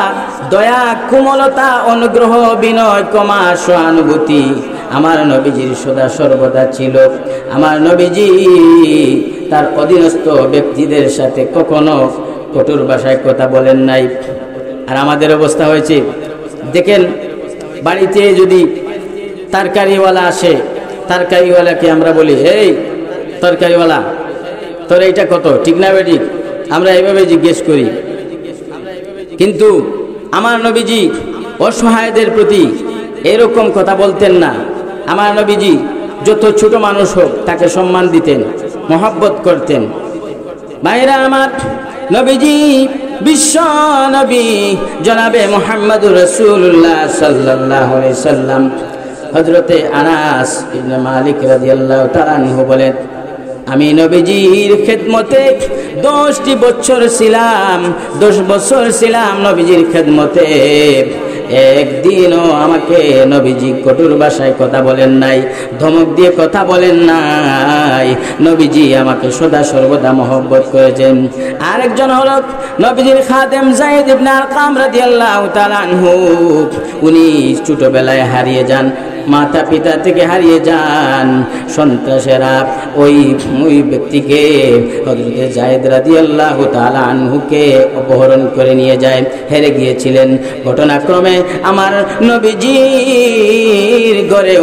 দয়া, কোমলতা, অনুগ্রহ, বিনয়, ক্ষমা, সহানুভূতি আমার নবীজির সদা সর্বদা ছিল। আমার নবীজি তার অধীনস্থ ব্যক্তিদের সাথে কখনো কঠোর ভাষায় কথা বলেন নাই। আর আমাদের অবস্থা হয়েছে, দেখেন বাড়িতে যদি তরকারিওয়ালা আসে, তরকারিওয়ালাকে আমরা বলি, এই তরকারিওয়ালা, তোর এইটা কত, ঠিক না বেটি? আমরা এইভাবে জিজ্ঞেস করি। কিন্তু আমার নবীজি অসহায়দের প্রতি এরকম কথা বলতেন না। আমার নবীজি যত ছোট মানুষ হোক তাকে সম্মান দিতেন, মহব্বত করতেন। ভাইরা আমার, নবীজি বিশ্ব নবী জনাবে মুহাম্মদুর রাসূলুল্লাহ সাল্লাল্লাহু আলাইহি সাল্লাম হযরতে আনাস ইবনে মালিক রাদিয়াল্লাহু তাআলা আনহু বলেন, আমি নবীজির খেদমতে 10 বছর ছিলাম নবীজির খেদমতে। একদিনও আমাকে নবীজি কঠোর ভাষায় কথা বলেন নাই, ধমক দিয়ে কথা বলেন নাই। নবীজি আমাকে সদা সর্বদা মহব্বত করেছেন। আরেকজন হলো নবীজির খাদেম যায়েদ ইবনে আরকাম রাদিয়াল্লাহু তাআলা আনহু। উনি ছোটবেলায় হারিয়ে যান, মাতা পিতা থেকে হারিয়ে যান। সন্ত্রাসেরা ওই ব্যক্তিকে হযরতে যায়েদ রাদিয়াল্লাহু তাআলা আনহুকে অপহরণ করে নিয়ে যায়। হেরে গিয়েছিলেন। ঘটনাক্রমে আমার নবীজির ঘরে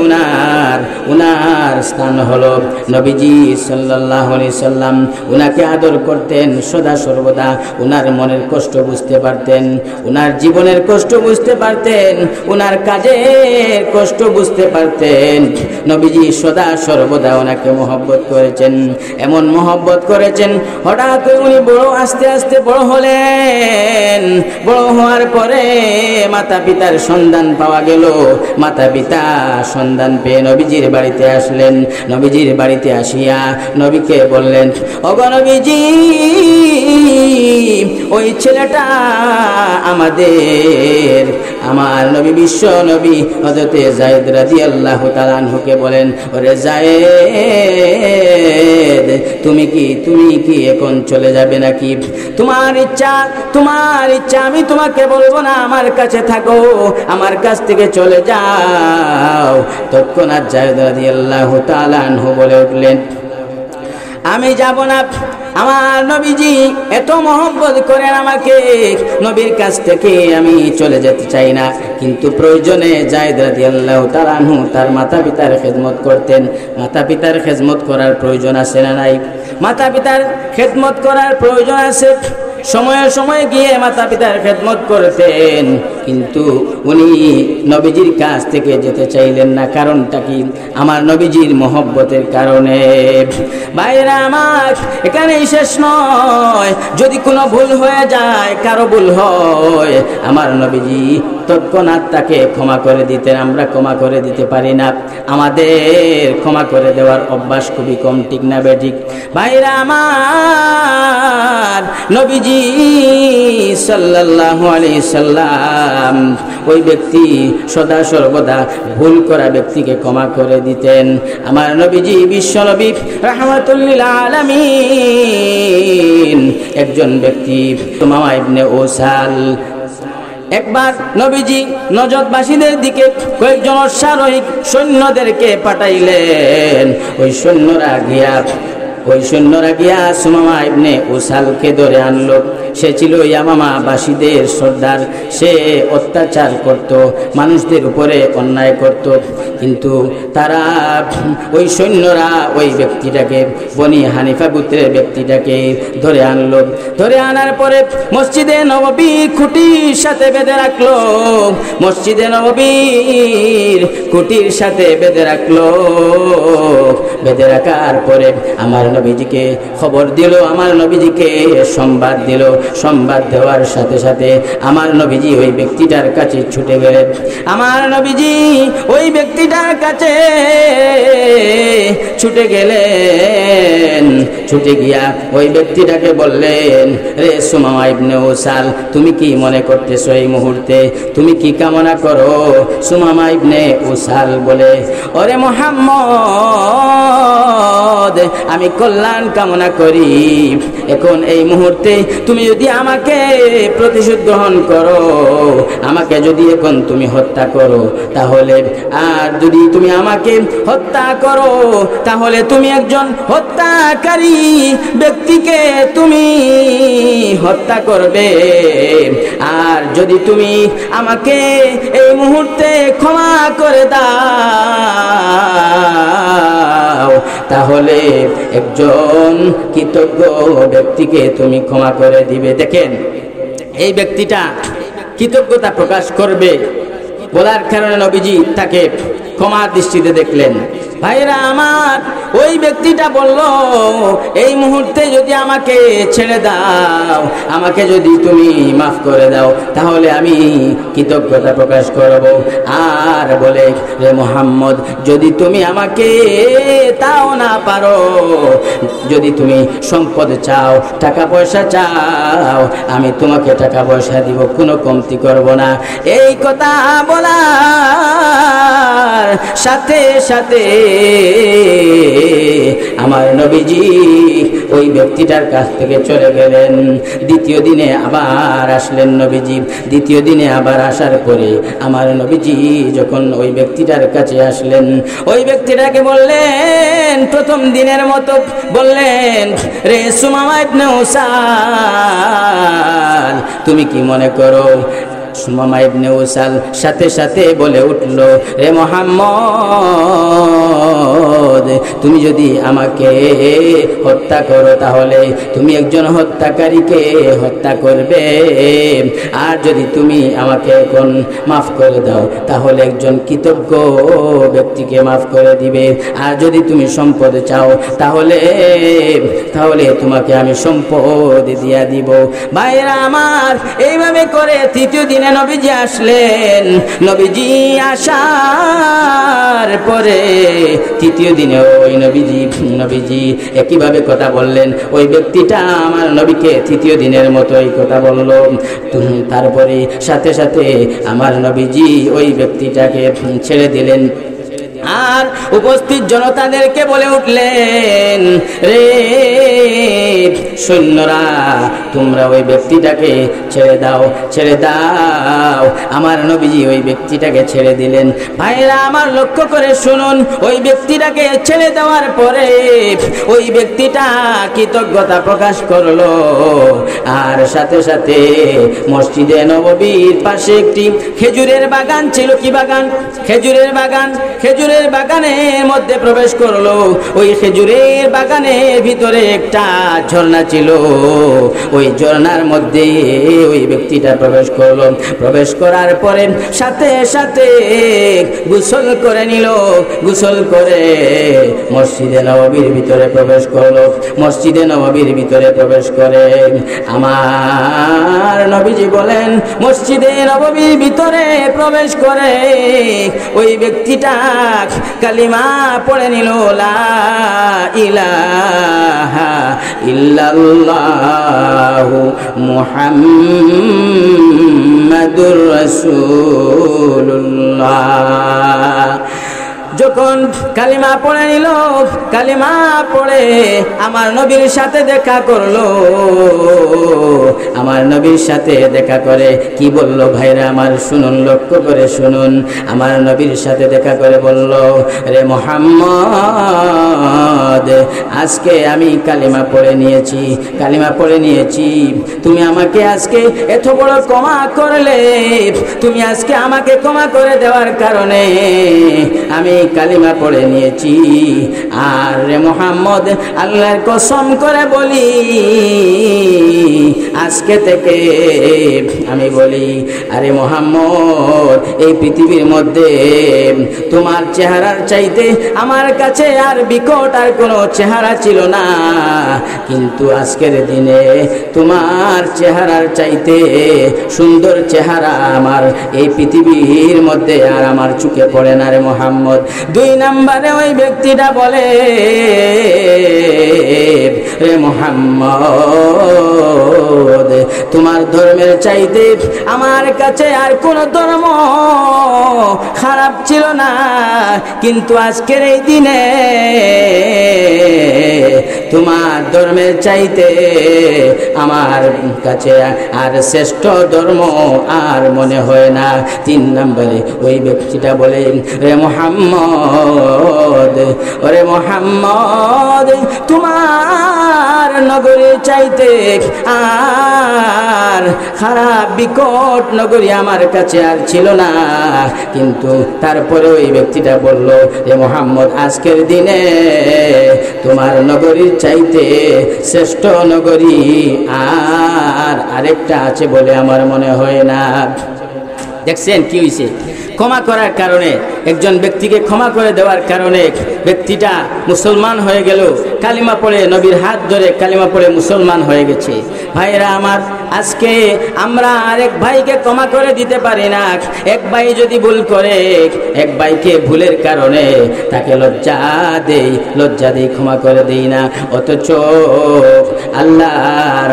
উনার স্থান হলো। নবীজি সাল্লাল্লাহু আলাইহি সাল্লাম উনাকে আদর করতেন সদা সর্বদা। উনার মনের কষ্ট বুঝতে পারতেন, উনার জীবনের কষ্ট বুঝতে পারতেন, উনার কাজের কষ্ট বুঝতে পারতেন। নবীজি সদা সর্বদা ওনাকে মহব্বত করেছেন, এমন মহব্বত করেছেন হঠাৎ উনি আস্তে আস্তে বড় হলেন। বড় হওয়ার পরে মাতা পিতার সন্ধান পাওয়া গেল। মাতা পিতা সন্ধান পেয়ে নবীজির বাড়িতে আসলেন। নবীজির বাড়িতে আসিয়া নবীকে বললেন, ওগো নবীজি, ওই ছেলেটা আমার নবী বিশ্ব নবী হযরতে যায়েদ রাদিয়াল্লাহু তাআলা আনহুকে বলেন, ওরে যায়েদ, তুমি কি এখন চলে যাবে নাকি? তোমার ইচ্ছা আমি তোমাকে বলবো না, আমার কাছে থাকো, আমার কাছ থেকে চলে যাও। তৎক্ষণাৎ যায়েদ রাদিয়াল্লাহু তাআলা আনহু বলে উঠলেন, আমি যাব না। আমার নবীজি এত মহব্বত করেন আমাকে, নবীর কাছ থেকে আমি চলে যেতে চাই না। কিন্তু প্রয়োজনে যায়েদ রাদিয়াল্লাহু তাআলা আনহু তার মাতা পিতার খেদমত করতেন। মাতা পিতার খেদমত করার প্রয়োজন আছে না নাই? মাতা পিতার খেদমত করার প্রয়োজন আছে। সময়ে সময়ে গিয়ে মাতা পিতার খেদমত করতেন, কিন্তু উনি নবীজির কাছ থেকে যেতে চাইলেন না। কারণটা কি? আমার নবীজির মহব্বতের কারণে। ভাইরা আমার, এখানেই শেষ নয়। যদি কোনো ভুল হয়ে যায়, কারো ভুল হয়, আমার নবীজি তৎক্ষণাৎ তাকে ক্ষমা করে দিতেন। আমরা ক্ষমা করে দিতে পারি না। আমাদের ক্ষমা করে দেওয়ার অভ্যাস খুবই কম, ঠিক না বেঠিক? ভাইরা আমার, নবীজি সাল্লাল্লাহু আলাইহি সাল্লাম ওই ব্যক্তি সদা সর্বদা ভুল করা ব্যক্তিকে ক্ষমা করে দিতেন। আমার নবীজি বিশ্ব নবী রাহমাতুল লিল আলামিন একজন ব্যক্তি সুমামা ইবনে ওসাল। একবার নবীজি নজদবাসীদের দিকে কয়েকজন অশ্বারোহী সৈন্যদেরকে পাঠাইলেন। ওই সৈন্যরা গিয়া সুমামা ইবনে ওসালকে ধরে আনলো। সে ছিল ইয়ামামাবাসীদের সর্দার। সে অত্যাচার করত, মানুষদের উপরে অন্যায় করত। কিন্তু তারা ওই সৈন্যরা ওই ব্যক্তিটাকে, বনি হানিফা গোত্রের ব্যক্তিটাকে ধরে আনলো। ধরে আনার পরে মসজিদে নববীর খুঁটির সাথে বেঁধে রাখলো। মসজিদে নববীর খুঁটির সাথে বেঁধে রাখলো। বেঁধে রাখার পরে আমার নবীজিকে খবর দিল, আমার নবীজিকে সংবাদ দিল। সংবাদ দেওয়ার সাথে সাথে আমার নবীজি ওই ব্যক্তিটার কাছে ছুটে গেলেন। আমার নবীজি ওই ব্যক্তিটার কাছে ছুটে গেলেন। ছুটে গিয়া ওই ব্যক্তিটাকে বললেন, রে সুমামা ইবনে ওসাল, তুমি কি মনে করতেছো এই মুহূর্তে? তুমি কি কামনা করো? সুমামা ইবনে ওসাল বলে, ওরে মুহাম্মদ, আমি কল্যাণ কামনা করি। এখন এই মুহূর্তে তুমি যদি আমাকে প্রতিশোধ গ্রহণ করো, আমাকে যদি এখন তুমি হত্যা করো, তাহলে, আর যদি তুমি আমাকে হত্যা করো, তাহলে তুমি একজন হত্যাকারী ব্যক্তিকে তুমি হত্যা করবে। আর যদি তুমি আমাকে এই মুহূর্তে ক্ষমা করে দাও, তাহলে একজন কৃতজ্ঞ ব্যক্তিকে তুমি ক্ষমা করে দিবে। দেখেন, এই ব্যক্তিটা কৃতজ্ঞতা প্রকাশ করবে বলার কারণে নবীজি তাকে ক্ষমার দৃষ্টিতে দেখলেন। ভাইরা আমার, ওই ব্যক্তিটা বলল, এই মুহূর্তে যদি আমাকে ছেড়ে দাও, আমাকে যদি তুমি মাফ করে দাও, তাহলে আমি কৃতজ্ঞতা প্রকাশ করব। আর বলে, রে মুহাম্মদ, যদি তুমি আমাকে তাও না পারো, যদি তুমি সম্পদ চাও, টাকা পয়সা চাও, আমি তোমাকে টাকা পয়সা দিব, কোনো কমতি করব না। এই কথা বলার সাথে সাথে আমার নবীজি ওই ব্যক্তিটার কাছ থেকে চলে গেলেন। দ্বিতীয় দিনে আবার আসলেন নবীজি। দ্বিতীয় দিনে আবার আসার পরে আমার নবীজি যখন ওই ব্যক্তিটার কাছে আসলেন, ওই ব্যক্তিটাকে বললেন, প্রথম দিনের মতো বললেন, রে সুমামা ইবনে উসাল, তুমি কি মনে করো? সুমামা ইবনে উসাল সাথে সাথে বলে উঠল, রে মুহাম্মদ, তুমি যদি আমাকে হত্যা করো, তাহলে তুমি একজন হত্যাকারীকে হত্যা করবে, আর যদি তুমি আমাকে এখন মাফ করে দাও, তাহলে একজন কৃতজ্ঞ ব্যক্তিকে মাফ করে দিবে। আর যদি তুমি সম্পদ চাও, তাহলে তোমাকে আমি সম্পদ দিয়া দিব। ভাইরা আমার, এইভাবে করে তৃতীয় দিনে নবীজি আসলেন। নবীজি আসার পরে তৃতীয় দিনে ওই নবীজি একইভাবে কথা বললেন। ওই ব্যক্তিটা আমার নবীকে তৃতীয় দিনের মতো এই কথা বলল। তারপরে সাথে সাথে আমার নবীজি ওই ব্যক্তিটাকে ছেড়ে দিলেন। আর উপস্থিত জনতাদেরকে বলে উঠলেন, রে সৈন্যরা, তোমরা ওই ব্যক্তিটাকে ছেড়ে দাও, ছেড়ে দাও। আমার নবীজি ওই ব্যক্তিটাকে ছেড়ে দিলেন। ভাইরা আমার, লক্ষ্য করে শুনুন, ওই ব্যক্তিটাকে ছেড়ে দেওয়ার পরে ওই ব্যক্তিটা কৃতজ্ঞতা প্রকাশ করলো। আর সাথে সাথে মসজিদে নববীর পাশে একটি খেজুরের বাগান ছিল। কি বাগান? খেজুরের বাগান। খেজুরের বাগানের মধ্যে প্রবেশ করলো। ওই খেজুরের বাগানের ভিতরে একটা ঝর্ণা ছিল। ওই ঝর্ণার মধ্যে ওই ব্যক্তিটা প্রবেশ করলো। প্রবেশ করার পরে সাথে সাথে গোসল করে নিল। গোসল করে মসজিদে নববীর ভিতরে প্রবেশ করলো। মসজিদে নববীর ভিতরে প্রবেশ করে আমার নবীজি বলেন, মসজিদে নববীর ভিতরে প্রবেশ করে ওই ব্যক্তিটা কালিমা পড়ে নিল, লা ইলাহা ইল্লাল্লাহু মুহাম্মাদুর রাসূলুল্লাহ। যখন কালিমা পড়ে নিল, কালিমা পড়ে আমার নবীর সাথে দেখা করলো। আমার নবীর সাথে দেখা করে কি বলল? ভাইরা আমার, শুনুন, লক্ষ্য করে শুনুন। আমার নবীর সাথে দেখা করে বলল, রে মুহাম্মদ, আজকে আমি কালিমা পড়ে নিয়েছি, কালিমা পড়ে নিয়েছি। তুমি আমাকে আজকে এত বড় ক্ষমা করলে, তুমি আজকে আমাকে ক্ষমা করে দেওয়ার কারণে আমি কালিমা পড়ে নিয়েছি। আর রে মুহাম্মদ, আল্লাহর কসম করে বলি, আজকে থেকে আমি বলি, আরে মুহাম্মদ, এই পৃথিবীর মধ্যে তোমার চেহারার চাইতে আমার কাছে আর বিকট আর কোনো চেহারা ছিল না, কিন্তু আজকের দিনে তোমার চেহারার চাইতে সুন্দর চেহারা আমার এই পৃথিবীর মধ্যে আর আমার চোখে পড়ে না রে মুহাম্মদ। দুই নম্বরে ওই ব্যক্তিটা বলে, রে মুহাম্মদ, তোমার ধর্মের চাইতে আমার কাছে আর কোন ধর্ম খারাপ ছিল না, কিন্তু আজকের এই দিনে তোমার ধর্মের চাইতে আমার কাছে আর শ্রেষ্ঠ ধর্ম আর মনে হয় না। তিন নম্বরে ওই ব্যক্তিটা বলে, রে মুহাম্মদ, ওরে মুহাম্মদ, তোমার নগরীর চাইতে আর খারাপ বিকট নগরী আমার কাছে আর ছিল না, কিন্তু তারপরে ওই ব্যক্তিটা বলল, রে মুহাম্মদ, আজকের দিনে তোমার নগরীর চাইতে শ্রেষ্ঠ নগরী আর আরেকটা আছে বলে আমার মনে হয় না। দেখছেন কি হয়েছে? ক্ষমা করার কারণে, একজন ব্যক্তিকে ক্ষমা করে দেওয়ার কারণে ব্যক্তিটা মুসলমান হয়ে গেল, কালিমা পড়ে, নবীর হাত ধরে কালিমা পড়ে মুসলমান হয়ে গেছে। ভাইরা আমার, আজকে আমরা আরেক ভাইকে ক্ষমা করে দিতে পারি না। এক ভাই যদি ভুল করে, এক ভাইকে ভুলের কারণে তাকে লজ্জা দেই, ক্ষমা করে দেই না। অথচ আল্লাহ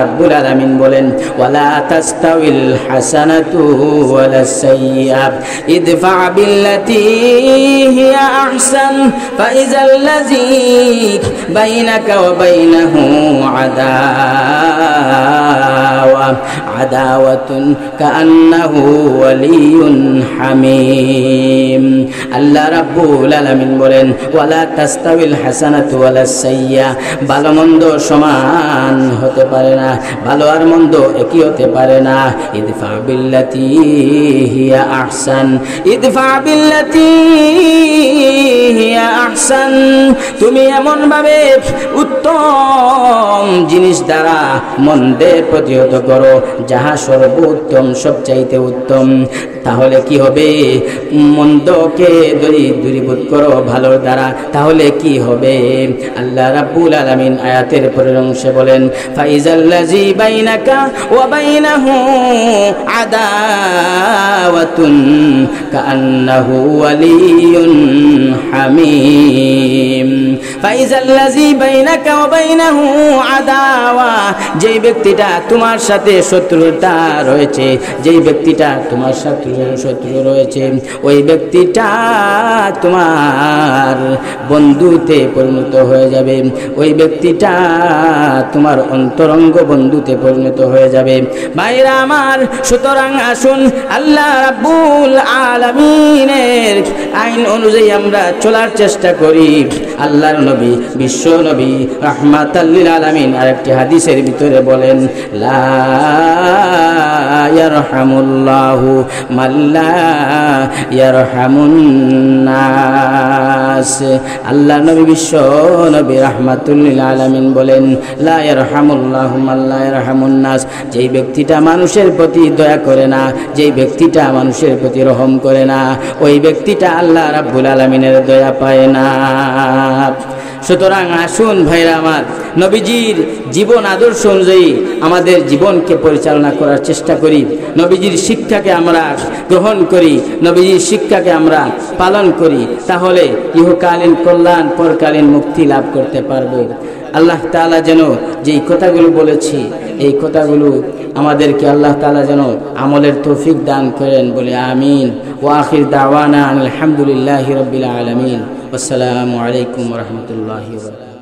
রাব্বুল আলামিন বলেন, ওয়ালা তাস্তাউিল হাসানাতু ওয়ালাস সাইয়্যাত ইদফা বিল্লাতী হিয়া আহসান ফাইজাল্লাযী বাইনাকা ওয়া বাইনাহু আদাওয়াতুন কাআন্নাহু ওয়ালিয়ুন হামীম। আল্লাহ রাব্বুল আলামিন বলেন, ওয়ালা তাস্তাউিল হাসানাতু ওয়ালাস সাইয়্যা, ভালো মন্দ সমান হতে পারে না, ভালো আর মন্দ একই হতে পারে না। ইদফা বিল্লাতী হিয়া আহসান, ইদফা বিল্লাতী হিয়া আহসান, তুমি এমন ভাবে উত্তম জিনিস দ্বারা মন্দের প্রতিহত করো যাহা সর্বোত্তম, সবচাইতে উত্তম। তাহলে কি হবে? মন্দকে দূরীভূত করো ভালোর দ্বারা, তাহলে কি হবে? আল্লাহ রাব্বুল আলামিন আয়াতের পরের অংশে বলেন, ফাইজাল্লাযী বাইনাকা ওয়া বাইনাহু আদাওয়াতুন কাআন্নাহু ওয়ালিয়ুন হামীম। ফাইজাল্লাযী বাইনাকা ওয়া বাইনাহু আদাওয়া, যেই ব্যক্তিটা তোমার সাথে শত্রুতা রয়েছে, যেই ব্যক্তিটা তোমার সাথে শত্রু রয়েছে, ওই ব্যক্তিটা তোমার বন্ধুতে পরিণত হয়ে যাবে, ওই ব্যক্তিটা তোমার অন্তরঙ্গ বন্ধুতে পরিণত হয়ে যাবে। ভাইরা আমার, সুতরাং আসুন আল্লাহ রাব্বুল আলামিনের আইন অনুযায়ী আমরা চলার চেষ্টা করি। আল্লাহর নবী, বিশ্ব নবী রাহমাতাল লিল আলামিন আরেকটি হাদিসের ভিতরে বলেন, লা ইয়ারহামুল্লাহু মাল্লা ইয়ারহামুন নাস। আল্লাহর নবী, বিশ্ব নবী রাহমাতুল লিল আলামিন বলেন, লা ইয়ারহামুল্লাহু মাল্লা ইয়ারহামুন নাস, যেই ব্যক্তিটা মানুষের প্রতি দয়া করে না, যেই ব্যক্তিটা মানুষের প্রতি রহম করে না, ওই ব্যক্তিটা আল্লাহ রাব্বুল আলামিনের দয়া পায় না। সুতরাং আসুন ভাইরা আমার, নবীজির জীবন আদর্শ অনুযায়ী আমাদের জীবনকে পরিচালনা করার চেষ্টা করি, নবীজির শিক্ষাকে আমরা গ্রহণ করি, নবীজির শিক্ষাকে আমরা পালন করি, তাহলে ইহকালীন কল্যাণ, পরকালীন মুক্তি লাভ করতে পারবো। আল্লাহ তাআলা যেন যেই কথাগুলো বলেছি, এই কথাগুলো আমাদেরকে আল্লাহ তাআলা যেন আমলের তৌফিক দান করেন, বলে আমিন। ওয়া আখির দাওয়ানা আলহামদুলিল্লাহি রাব্বিল আলামিন। আসসালামু আলাইকুম ওয়া রাহমাতুল্লাহি ওয়া বারাকাতুহু।